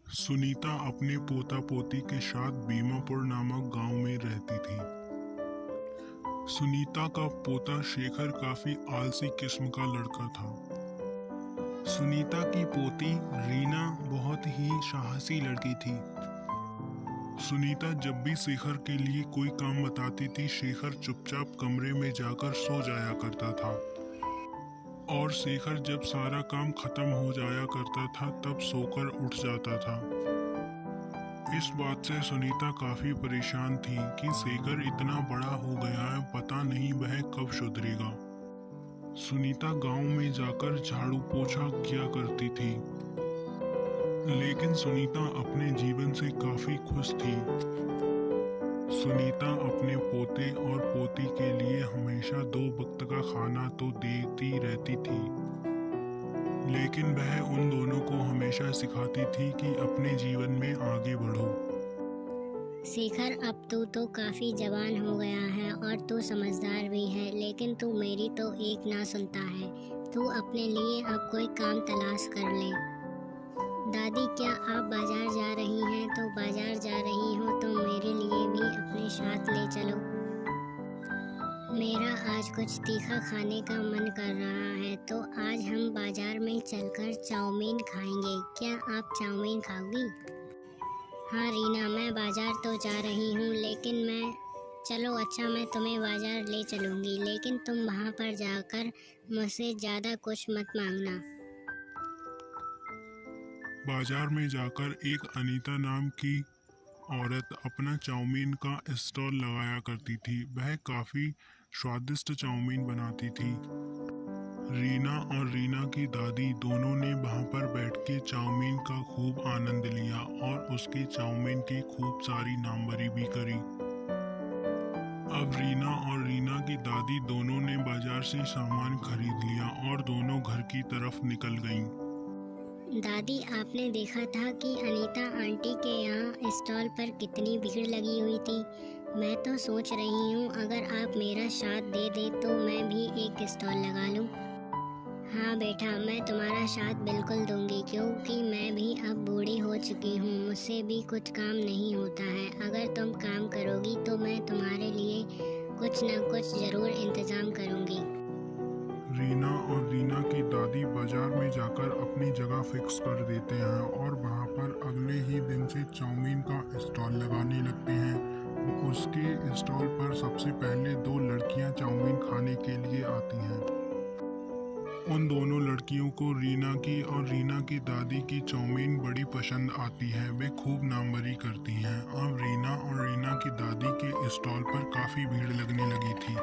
सुनीता अपने पोता पोती के साथ बीमापुर नामक गांव में रहती थी। सुनीता का पोता शेखर काफी आलसी किस्म का लड़का था। सुनीता की पोती रीना बहुत ही साहसी लड़की थी। सुनीता जब भी शेखर के लिए कोई काम बताती थी, शेखर चुपचाप कमरे में जाकर सो जाया करता था और शेखर जब सारा काम खत्म हो जाया करता था तब सोकर उठ जाता था। इस बात से सुनीता काफी परेशान थी कि शेखर इतना बड़ा हो गया है, पता नहीं वह कब सुधरेगा। सुनीता गांव में जाकर झाड़ू पोछा किया करती थी, लेकिन सुनीता अपने जीवन से काफी खुश थी। सुनीता अपने पोते और पोती के लिए हमेशा 2 वक्त का खाना तो देती रहती थी, लेकिन वह उन दोनों को हमेशा सिखाती थी कि अपने जीवन में आगे बढ़ो। शेखर, अब तू तो काफी जवान हो गया है और तू समझदार भी है, लेकिन तू मेरी तो एक ना सुनता है। तू अपने लिए अब कोई काम तलाश कर ले। दादी, क्या आप बाजार जा रही हैं? तो बाजार जा रही हो तो मेरे लिए भी अपने साथ ले चलो। मेरा आज कुछ तीखा खाने का मन कर रहा है, तो आज हम बाजार में चलकर चाउमीन खाएंगे। क्या आप चाउमीन खाओगी? हाँ रीना, मैं बाजार तो जा रही हूँ, लेकिन चलो अच्छा, मैं तुम्हें बाजार ले चलूँगी, लेकिन तुम वहाँ पर जाकर मुझसे ज़्यादा कुछ मत मांगना। बाजार में जाकर एक अनीता नाम की औरत अपना चाउमीन का स्टॉल लगाया करती थी। वह काफी स्वादिष्ट चाउमीन बनाती थी। रीना और रीना की दादी दोनों ने वहां पर बैठ के चाउमीन का खूब आनंद लिया और उसकी चाउमीन की खूब सारी नामवरी भी करी। अब रीना और रीना की दादी दोनों ने बाजार से सामान खरीद लिया और दोनों घर की तरफ निकल गईं। दादी, आपने देखा था कि अनीता आंटी के यहाँ स्टॉल पर कितनी भीड़ लगी हुई थी। मैं तो सोच रही हूँ अगर आप मेरा साथ दे दे तो मैं भी एक स्टॉल लगा लूँ। हाँ बेटा, मैं तुम्हारा साथ बिल्कुल दूंगी, क्योंकि मैं भी अब बूढ़ी हो चुकी हूँ, मुझसे भी कुछ काम नहीं होता है। अगर तुम काम करोगी तो मैं तुम्हारे लिए कुछ न कुछ जरूर इंतजाम करूँगी। रीना और रीना की दादी बाजार में जाकर अपनी जगह फिक्स कर देते हैं और वहां पर अगले ही दिन से चाउमीन का स्टॉल लगाने लगते हैं। उसके स्टॉल पर सबसे पहले 2 लड़कियां चाउमीन खाने के लिए आती हैं। उन दोनों लड़कियों को रीना की और रीना की दादी की चाउमीन बड़ी पसंद आती है। वे खूब नामवरी करती हैं। अब रीना और रीना की दादी के स्टॉल पर काफ़ी भीड़ लगने लगी थी।